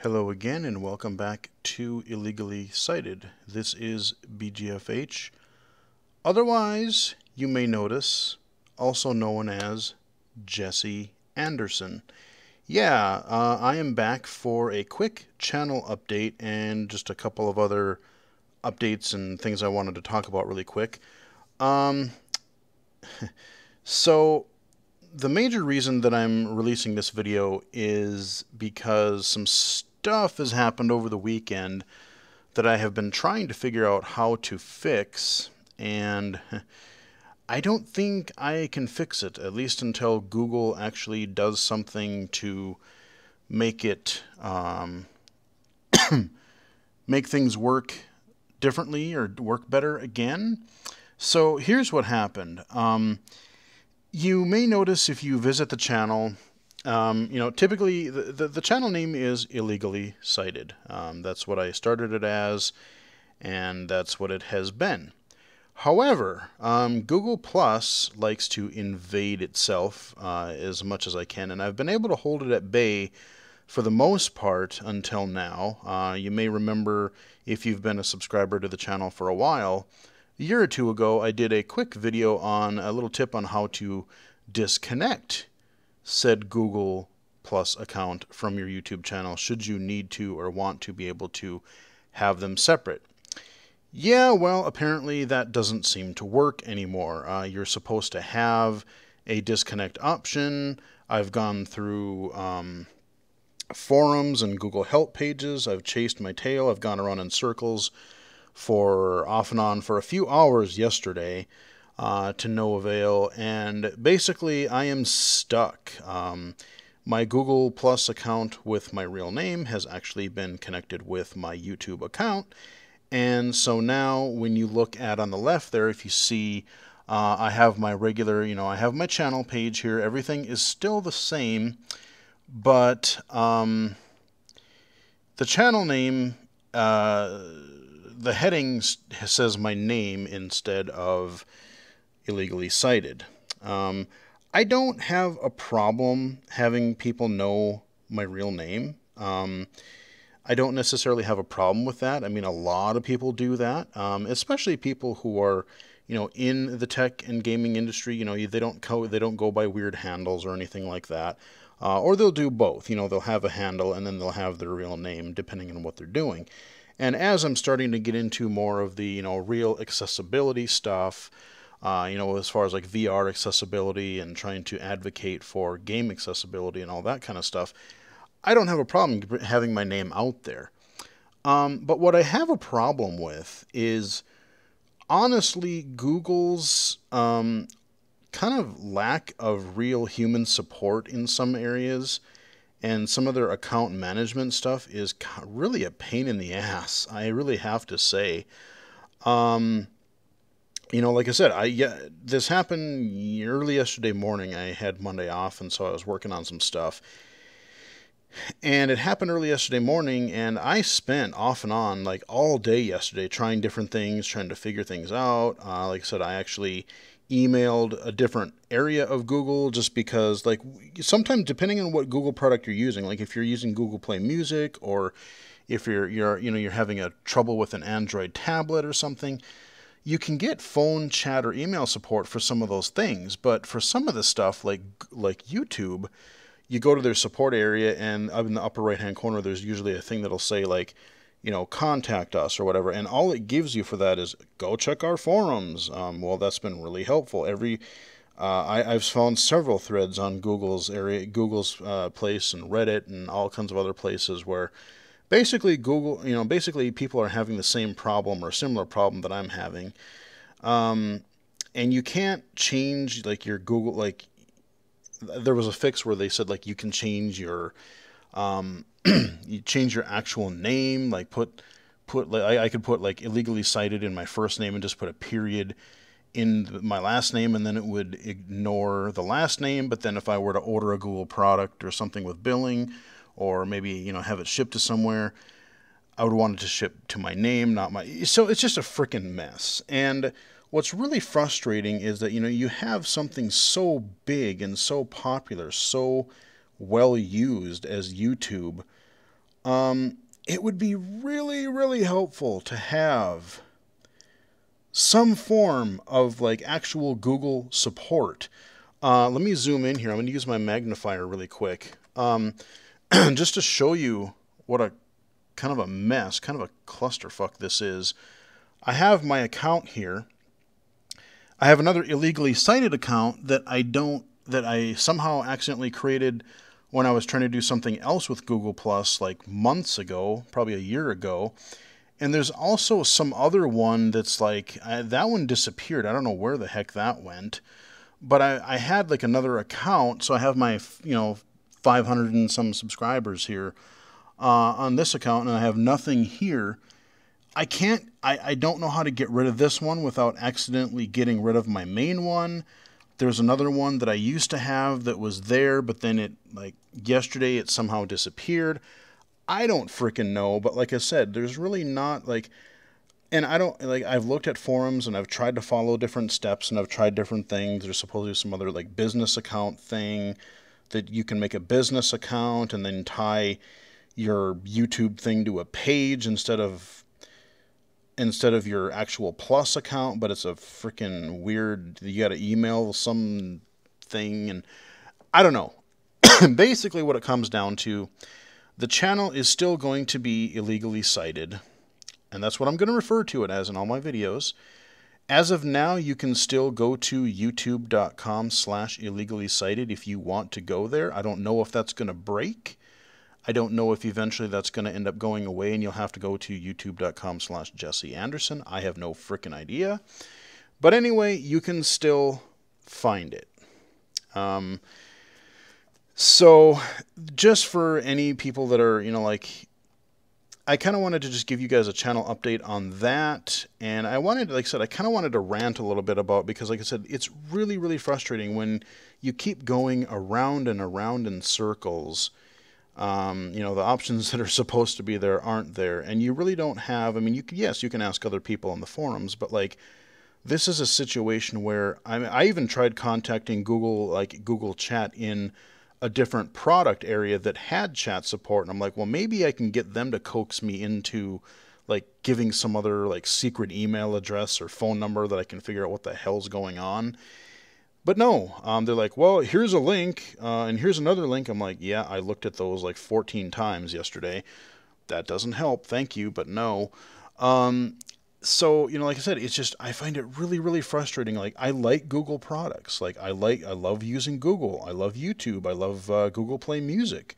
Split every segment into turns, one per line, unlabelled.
Hello again and welcome back to Illegally Cited. This is BGFH. Otherwise, you may notice, also known as Jesse Anderson. I am back for a quick channel update and just a couple of other updates and things I wanted to talk about really quick. So the major reason that I'm releasing this video is because some stuff has happened over the weekend that I have been trying to figure out how to fix, and I don't think I can fix it, at least until Google actually does something to make it make things work differently or work better again. So here's what happened. You may notice if you visit the channel, typically the channel name is Illegally Cited. That's what I started it as, and that's what it has been. However, Google Plus likes to invade itself as much as I can, and I've been able to hold it at bay for the most part until now. You may remember, if you've been a subscriber to the channel for a while, a year or two ago, I did a quick video on a little tip on how to disconnect said Google Plus account from your YouTube channel should you need to or want to be able to have them separate. Yeah, well, apparently that doesn't seem to work anymore. You're supposed to have a disconnect option. I've gone through forums and Google help pages. I've chased my tail. I've gone around in circles for off and on for a few hours yesterday to no avail, and basically I am stuck. My Google Plus account with my real name has actually been connected with my YouTube account, and so now when you look at on the left there, if you see I have my regular, I have my channel page here, everything is still the same, but the channel name, the heading says my name instead of Illegally Cited. I don't have a problem having people know my real name. I don't necessarily have a problem with that. I mean, a lot of people do that, especially people who are, in the tech and gaming industry. They don't go by weird handles or anything like that. Or they'll do both. They'll have a handle and then they'll have their real name depending on what they're doing. And as I'm starting to get into more of the, real accessibility stuff, as far as like VR accessibility and trying to advocate for game accessibility and all that kind of stuff, I don't have a problem having my name out there. But what I have a problem with is, honestly, Google's kind of lack of real human support in some areas. And some of their account management stuff is really a pain in the ass, I really have to say. Like I said, this happened early yesterday morning. I had Monday off, and so I was working on some stuff. And it happened early yesterday morning, and I spent off and on like all day yesterday trying different things, trying to figure things out. Like I said, I actually emailed a different area of Google just because, like, sometimes depending on what Google product you're using, like if you're using Google Play Music, or if you're having a trouble with an Android tablet or something, you can get phone, chat, or email support for some of those things. But for some of the stuff like YouTube, you go to their support area, and up in the upper right hand corner there's usually a thing that'll say like, contact us or whatever, and all it gives you for that is go check our forums. Well, that's been really helpful. I've found several threads on Google's place and Reddit and all kinds of other places where basically basically people are having the same problem or similar problem that I'm having, and you can't change like your Google, like there was a fix where they said like you can change your you change your actual name, like I could put like Illegally Cited in my first name and just put a period in my last name, and then it would ignore the last name. But then if I were to order a Google product or something with billing, or maybe have it shipped to somewhere, I would want it to ship to my name, not my. So it's just a freaking mess. And what's really frustrating is that you have something so big and so popular, so well used as YouTube, It would be really, really helpful to have some form of like actual Google support. Let me zoom in here. I'm going to use my magnifier really quick, just to show you what a kind of a mess, kind of a clusterfuck this is. I have my account here. I have another illegally cited account that I somehow accidentally created when I was trying to do something else with Google Plus like months ago, probably a year ago. And there's also some other one that's like, that one disappeared. I don't know where the heck that went. But I had like another account, so I have my, 500 and some subscribers here on this account, and I have nothing here. I don't know how to get rid of this one without accidentally getting rid of my main one. There's another one that I used to have that was there, but then it, like, yesterday it somehow disappeared. I don't freaking know, but like I said, there's really not, like, and I don't, like, I've looked at forums and I've tried to follow different steps and I've tried different things. There's supposedly some other, like, business account thing that you can make a business account and then tie your YouTube thing to a page instead of your actual Plus account, but it's a freaking weird, you got to email some thing, and I don't know. Basically what it comes down to, the channel is still going to be illegally cited, and that's what I'm going to refer to it as in all my videos. As of now, you can still go to youtube.com/illegally cited if you want to go there. I don't know if that's going to break. I don't know if eventually that's going to end up going away and you'll have to go to youtube.com/Jesse Anderson. I have no frickin' idea. But anyway, you can still find it. So just for any people that are, like, I kind of wanted to just give you guys a channel update on that. And I wanted, like I said, I kind of wanted to rant a little bit about, because like I said, it's really, really frustrating when you keep going around and around in circles. The options that are supposed to be there aren't there, and you really don't have, I mean, yes, you can ask other people on the forums, but like, this is a situation where, I even tried contacting Google, like Google Chat in a different product area that had chat support, and I'm like, well, maybe I can get them to coax me into like giving some other like secret email address or phone number that I can figure out what the hell's going on. But no, they're like, well, here's a link, and here's another link. I'm like, yeah, I looked at those like 14 times yesterday. That doesn't help, thank you, but no. So, like I said, it's just, I find it really, really frustrating. Like, I like Google products. Like, I love using Google. I love YouTube. I love Google Play Music.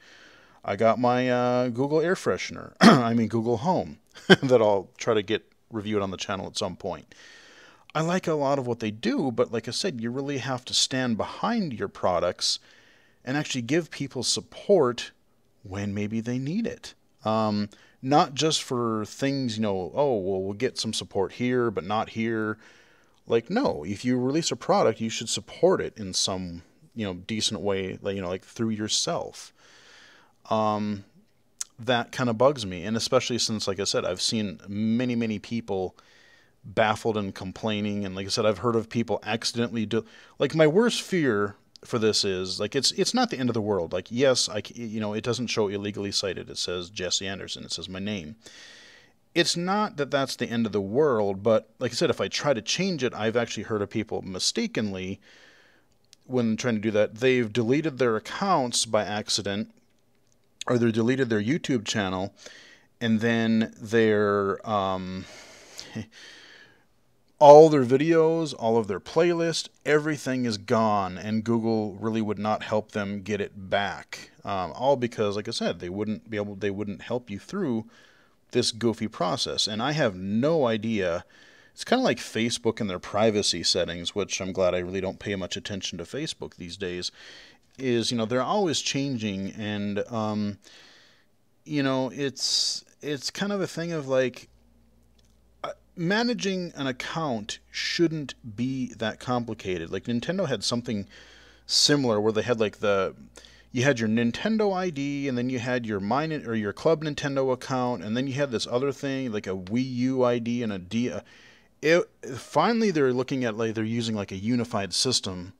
I got my Google Air Freshener, I mean Google Home, that I'll try to get reviewed on the channel at some point. I like a lot of what they do, but like I said, you really have to stand behind your products and actually give people support when maybe they need it. Not just for things, oh, well, we'll get some support here, but not here. Like, no, if you release a product, you should support it in some, decent way, like through yourself. That kind of bugs me. And especially since, like I said, I've seen many, many people baffled and complaining, and like I said, I've heard of people accidentally like, my worst fear for this is, like, it's not the end of the world. Like, yes, it doesn't show illegally cited. It says Jesse Anderson. It says my name. It's not that that's the end of the world, but like I said, if I try to change it, I've actually heard of people mistakenly, when trying to do that, they've deleted their accounts by accident, or they deleted their YouTube channel, and then their all their videos, all of their playlists, everything is gone, and Google really would not help them get it back. All because, like I said, they wouldn't help you through this goofy process. And I have no idea. It's kind of like Facebook and their privacy settings, which I'm glad I really don't pay much attention to Facebook these days. Is, they're always changing, and it's kind of a thing of like, managing an account shouldn't be that complicated. Like, Nintendo had something similar where they had like you had your Nintendo ID, and then you had your your Club Nintendo account, and then you had this other thing like a Wii U ID and a D. Finally, they're looking at, like, they're using like a unified system.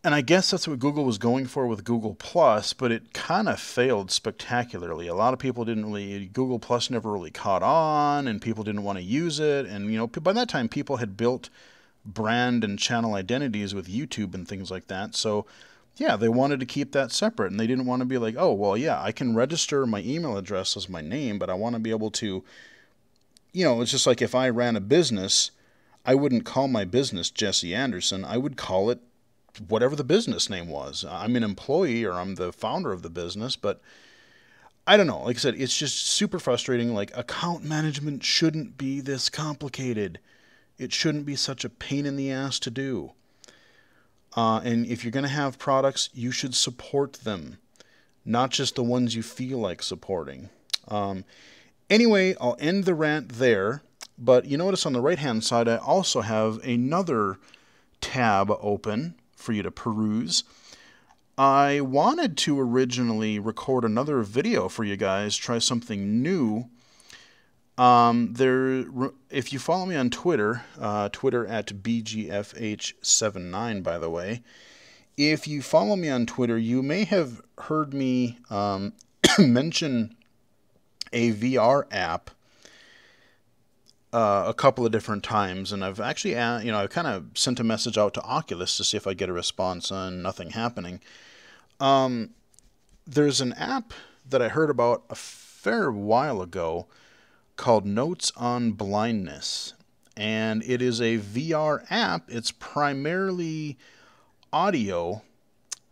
And I guess that's what Google was going for with Google Plus, but it kind of failed spectacularly. A lot of people didn't really, Google Plus never really caught on, and people didn't want to use it. And, you know, by that time, people had built brand and channel identities with YouTube and things like that. So, yeah, they wanted to keep that separate, and they didn't want to be like, oh, well, yeah, I can register my email address as my name, but I want to be able to, you know, it's just like if I ran a business, I wouldn't call my business Jesse Anderson. I would call it whatever the business name was. I'm an employee or I'm the founder of the business, but I don't know. Like I said, it's just super frustrating. Like, account management shouldn't be this complicated. It shouldn't be such a pain in the ass to do. And if you're going to have products, you should support them, not just the ones you feel like supporting. Anyway, I'll end the rant there. But you notice on the right-hand side, I also have another tab open for you to peruse. I wanted to originally record another video for you guys, try something new. If you follow me on Twitter, Twitter at BGFH79, by the way, if you follow me on Twitter, you may have heard me mention a VR app a couple of different times, and I've actually, I've kind of sent a message out to Oculus to see if I get a response, and nothing happening. There's an app that I heard about a fair while ago called Notes on Blindness, and it is a VR app. It's primarily audio,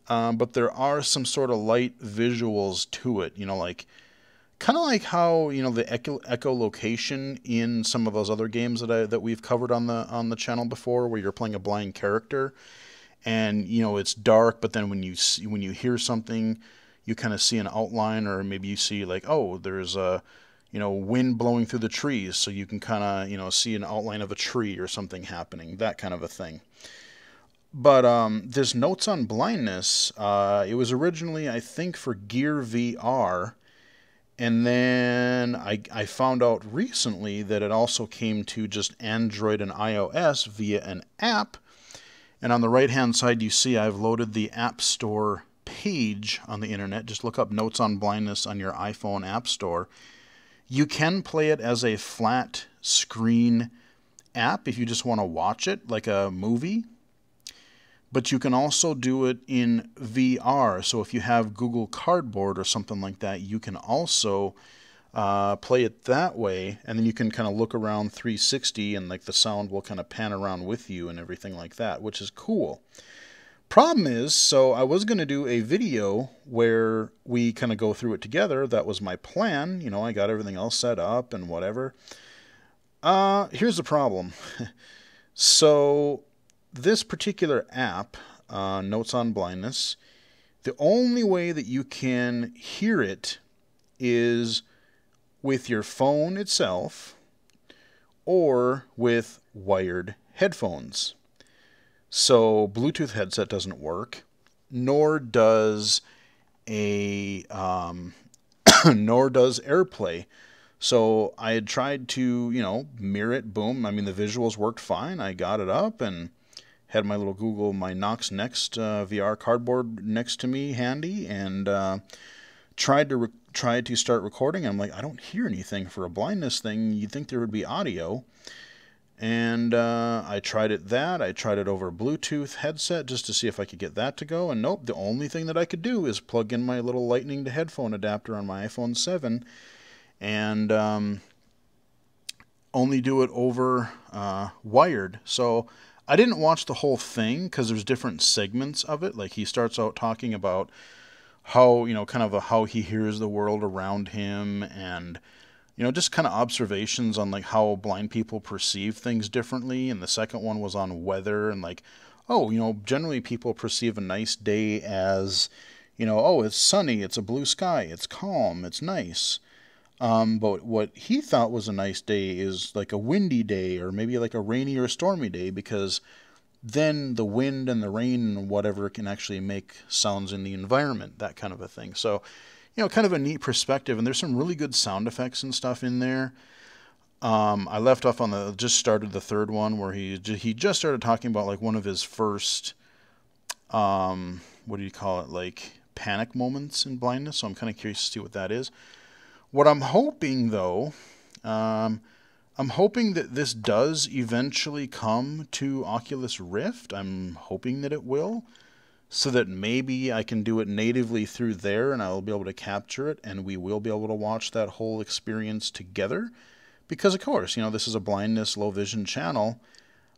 but there are some sort of light visuals to it, like kind of like how the echolocation in some of those other games that we've covered on the channel before, where you're playing a blind character, and it's dark, but then when you hear something, you kind of see an outline, or maybe you see like, oh, there's a wind blowing through the trees, so you can kind of see an outline of a tree or something happening, that kind of a thing. But this Notes on Blindness, it was originally, I think, for Gear VR. And then I found out recently that it also came to just Android and iOS via an app. And on the right-hand side, you see I've loaded the App Store page on the internet. Just look up Notes on Blindness on your iPhone App Store. You can play it as a flat screen app if you just want to watch it like a movie. But you can also do it in VR. So if you have Google Cardboard or something like that, you can also play it that way. And then you can kind of look around 360, and like the sound will kind of pan around with you and everything like that, which is cool. Problem is, so I was going to do a video where we kind of go through it together. That was my plan. I got everything else set up and whatever. Here's the problem. So this particular app, Notes on Blindness, the only way that you can hear it is with your phone itself or with wired headphones. So Bluetooth headset doesn't work, nor does nor does AirPlay. So I had tried to, mirror it. Boom. I mean, the visuals worked fine. I got it up and had my little my Knox Next VR cardboard next to me handy, and tried to start recording. I'm like, I don't hear anything for a blindness thing. You'd think there would be audio. And I tried it over a Bluetooth headset just to see if I could get that to go. And nope, the only thing that I could do is plug in my little lightning to headphone adapter on my iPhone 7 and only do it over wired. So I didn't watch the whole thing because there's different segments of it. Like he starts out talking about how, kind of how he hears the world around him, and just kind of observations on like how blind people perceive things differently. And the second one was on weather, and like, oh, generally people perceive a nice day as, oh, it's sunny, it's a blue sky, it's calm, it's nice. But what he thought was a nice day is like a windy day, or maybe like a rainy or stormy day, because then the wind and the rain and whatever can actually make sounds in the environment, that kind of a thing. So, kind of a neat perspective, and there's some really good sound effects and stuff in there. I left off on just started the third one where he just started talking about like one of his first what do you call it, like panic moments in blindness. So I'm kind of curious to see what that is. What I'm hoping, though, I'm hoping that this does eventually come to Oculus Rift. I'm hoping that it will, so that maybe I can do it natively through there and I'll be able to capture it and we will be able to watch that whole experience together. Because, of course, this is a blindness, low vision channel,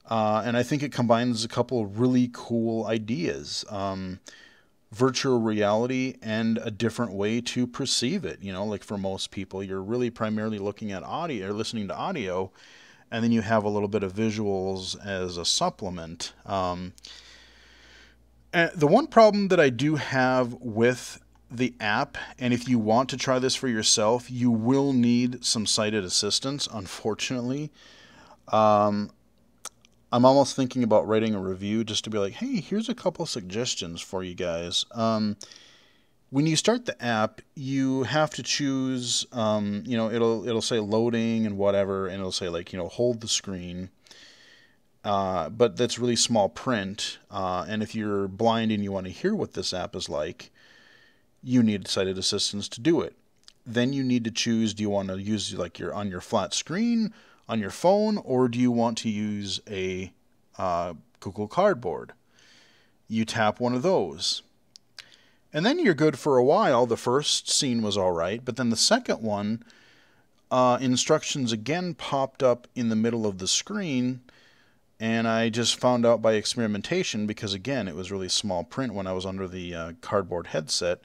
and I think it combines a couple of really cool ideas. Virtual reality and a different way to perceive it. Like for most people, you're really primarily looking at audio or listening to audio, and then you have a little bit of visuals as a supplement. And the one problem that I do have with the app, and if you want to try this for yourself, you will need some sighted assistance, unfortunately. I'm almost thinking about writing a review just to be like, hey, here's a couple suggestions for you guys. When you start the app, you have to choose, it'll say loading and whatever, and it'll say like, hold the screen. But that's really small print. And if you're blind and you want to hear what this app is like, you need sighted assistance to do it. Then you need to choose, do you want to use like on your flat screen, on your phone, or do you want to use a Google Cardboard? You tap one of those. And then you're good for a while. The first scene was all right, but then the second one, instructions again popped up in the middle of the screen, and I just found out by experimentation, because again, it was really small print when I was under the cardboard headset,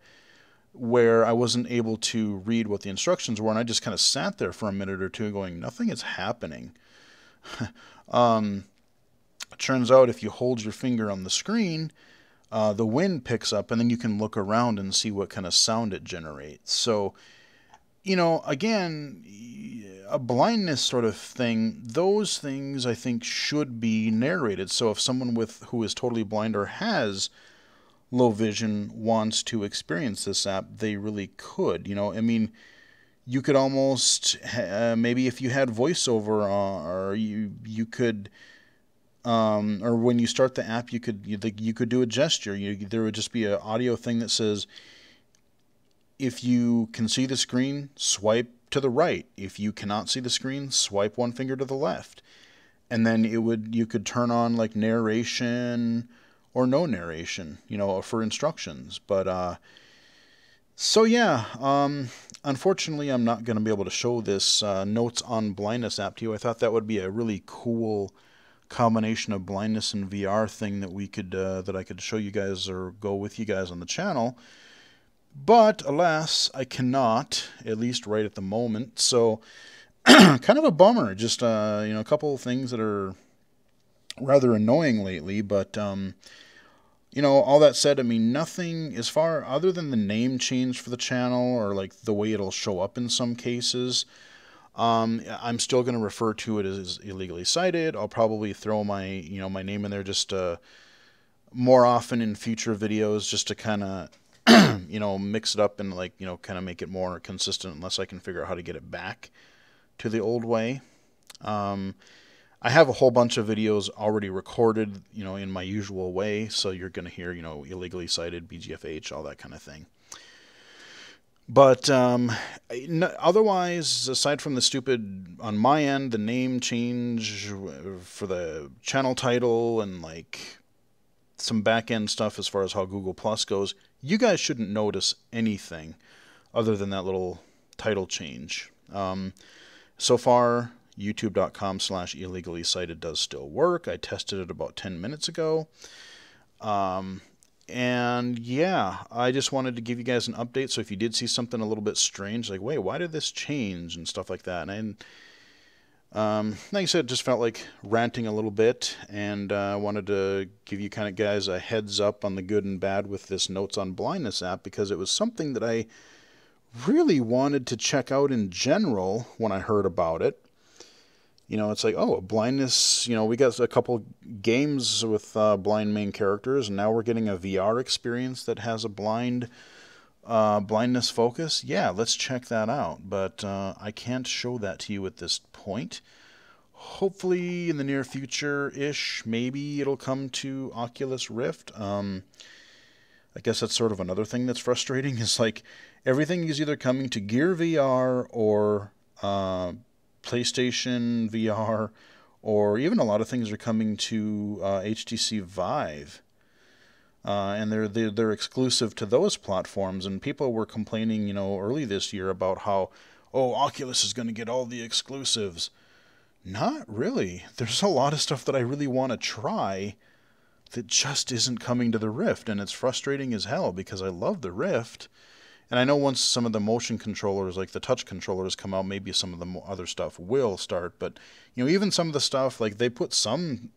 where I wasn't able to read what the instructions were, and I just kind of sat there for a minute or two going, nothing is happening. It turns out if you hold your finger on the screen, the wind picks up, and then you can look around and see what kind of sound it generates. So, again, a blindness sort of thing, those things I think should be narrated. So if someone who is totally blind or has low vision wants to experience this app, they really could. You could almost maybe if you had voiceover, or you could, or when you start the app, you could do a gesture. There would just be an audio thing that says, if you can see the screen, swipe to the right. If you cannot see the screen, swipe one finger to the left. And then you could turn on like narration or no narration, for instructions. But so yeah, unfortunately, I'm not going to be able to show this Notes on Blindness app to you. I thought that would be a really cool combination of blindness and VR thing that I could show you guys or go with you guys on the channel. But alas, I cannot, at least right at the moment. So kind of a bummer. Just a couple of things that are rather annoying lately. But all that said, nothing as far other than the name change for the channel, or like the way it'll show up in some cases. I'm still going to refer to it as illegally cited. I'll probably throw my my name in there just more often in future videos, just to kind of mix it up and kind of make it more consistent, unless I can figure out how to get it back to the old way. I have a whole bunch of videos already recorded, in my usual way, so you're going to hear, illegally cited, BGFH, all that kind of thing. But otherwise, aside from the stupid, on my end, the name change for the channel title and like some back-end stuff as far as how Google Plus goes, you guys shouldn't notice anything other than that little title change. So far, youtube.com/illegally cited does still work. I tested it about 10 minutes ago. And yeah, I just wanted to give you guys an update. So if you did see something a little bit strange, like, wait, why did this change and stuff like that? And like I said, just felt like ranting a little bit, and wanted to give you kind of guys a heads up on the good and bad with this Notes on Blindness app, because it was something that I really wanted to check out in general when I heard about it. It's like, oh, blindness, we got a couple games with blind main characters, and now we're getting a VR experience that has a blindness focus. Yeah, let's check that out. But I can't show that to you at this point. hopefully in the near future-ish, maybe it'll come to Oculus Rift. I guess that's sort of another thing that's frustrating is like everything is either coming to Gear VR or PlayStation VR, or even a lot of things are coming to HTC Vive. And they're exclusive to those platforms. And people were complaining, early this year about how, oh, Oculus is going to get all the exclusives. Not really. There's a lot of stuff that I really want to try that just isn't coming to the Rift, and it's frustrating as hell because I love the Rift. And I know once some of the motion controllers, like the touch controllers, come out, maybe some of the other stuff will start. But even some of the stuff, like they put some